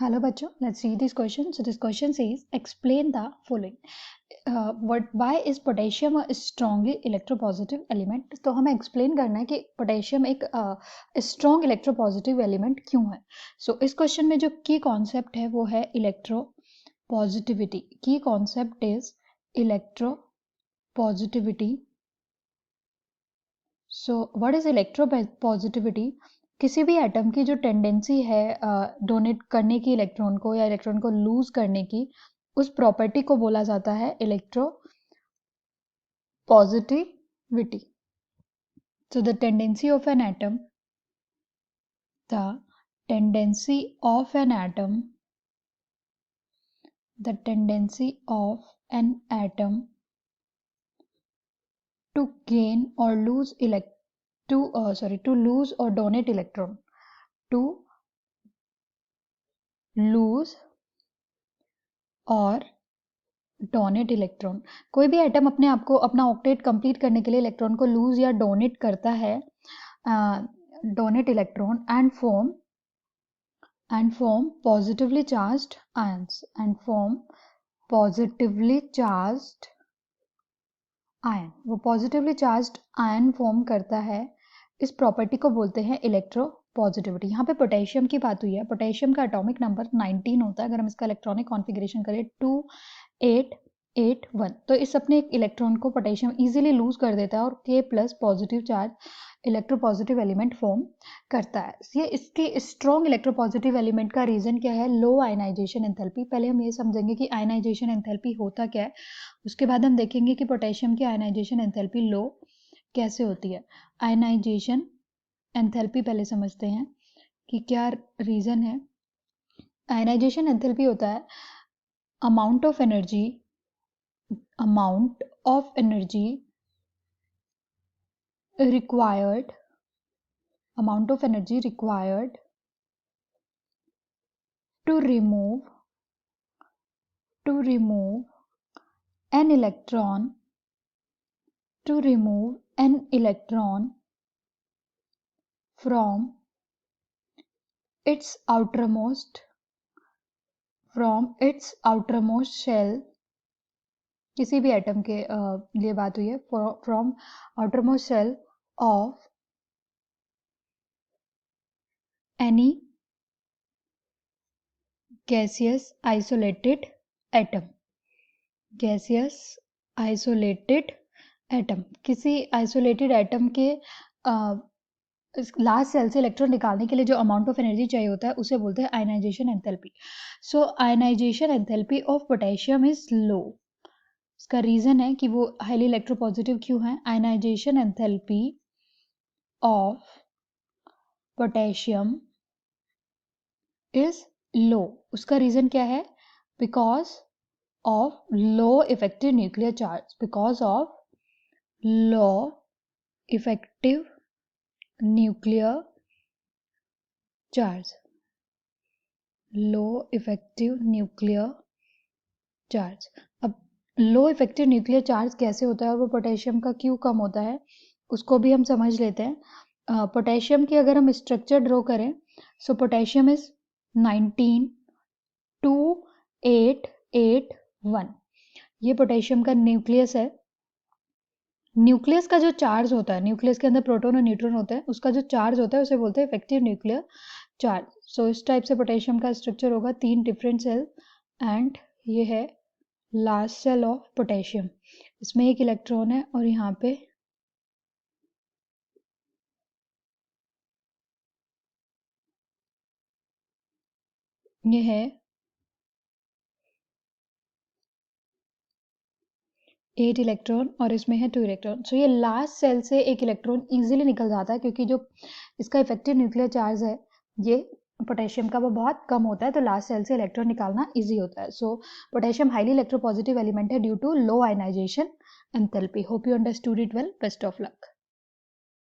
Hello बच्चों, let's read this question. So this question says, explain the following. Why is potassium a strongly electropositive element? तो हमें explain करना है कि potassium एक strong electropositive element क्यों है. So इस question में जो key concept है वो है electropositivity. Key concept is electropositivity. So what is electropositivity? किसी भी एटम की जो टेंडेंसी है डोनेट करने की इलेक्ट्रॉन को या इलेक्ट्रॉन को लूज करने की, उस प्रॉपर्टी को बोला जाता है electropositivity. So the tendency of an atom to gain or lose to lose or donate electron, to lose और डोनेट इलेक्ट्रॉन. कोई भी एटम अपने आप को अपना ऑक्टेट कंप्लीट करने के लिए इलेक्ट्रॉन को लूज या डोनेट करता है, donate electron and form positively charged ions वो पॉजिटिवली चार्ज्ड आयन फॉर्म करता है. इस प्रॉपर्टी को बोलते हैं इलेक्ट्रोपॉजिटिविटी. यहाँ पे पोटेशियम की बात हुई है. पोटेशियम का एटॉमिक नंबर 19 होता है. अगर हम इसका इलेक्ट्रॉनिक कॉन्फ़िगरेशन करें 2881, तो इस अपने एक इलेक्ट्रॉन को पोटेशियम इजीली लूज कर देता है और K+ positive charge electropositive element form करता है. ये इसके स्ट्रॉन्ग इलेक्ट्रोपॉजिटिव एलिमेंट का रीजन क्या है? लो आयनाइजेशन एंथैल्पी. पहले हम ये समझेंगे कि आयनाइजेशन एंथैल्पी होता क्या है, उसके बाद हम देखेंगे कि पोटेशियम की आयनाइजेशन एंथैल्पी लो कैसे होती है. आयनाइजेशन एंथैल्पी पहले समझते हैं कि क्या रीजन है. आयनाइजेशन एंथैल्पी होता है amount of energy required to remove an electron from its outermost shell. किसी भी एटम के लिए बात हुई है. From outermost shell of any gaseous isolated atom. किसी आइसोलेटेड एटम के लास्ट सेल से इलेक्ट्रॉन निकालने के लिए जो अमाउंट ऑफ एनर्जी चाहिए होता है उसे बोलते हैं ionization enthalpy. So ionization enthalpy of potassium is low. इसका रीजन है कि वो हाईली इलेक्ट्रोपॉजिटिव क्यों है. Ionization enthalpy of potassium is low. उसका रीजन क्या है? Because of low effective nuclear charge. अब लो इफेक्टिव न्यूक्लियर चार्ज कैसे होता है और वो पोटेशियम का क्यों कम होता है उसको भी हम समझ लेते हैं. पोटेशियम की अगर हम स्ट्रक्चर ड्रॉ करें, सो पोटेशियम इज 192881. ये पोटेशियम का न्यूक्लियस है. न्यूक्लियस का जो चार्ज होता है, न्यूक्लियस के अंदर प्रोटॉन और न्यूट्रॉन होता है, उसका जो चार्ज होता है उसे बोलते हैं इफेक्टिव न्यूक्लियर चार्ज. सो इस टाइप से पोटेशियम का स्ट्रक्चर होगा. 3 डिफरेंट सेल एंड ये है लास्ट सेल ऑफ पोटेशियम. इसमें एक इलेक्ट्रॉन है और यहाँ पे ये है 8 इलेक्ट्रॉन और इसमें है 2 इलेक्ट्रॉन. सो ये लास्ट सेल से एक इलेक्ट्रॉन इजीली निकल जाता है क्योंकि जो इसका इफेक्टिव न्यूक्लियर चार्ज है ये पोटेशियम का वो बहुत कम होता है, तो लास्ट सेल से इलेक्ट्रॉन निकालना इजी होता है. So potassium highly electropositive element है due to low ionization enthalpy. Hope you understood it well. Best of luck.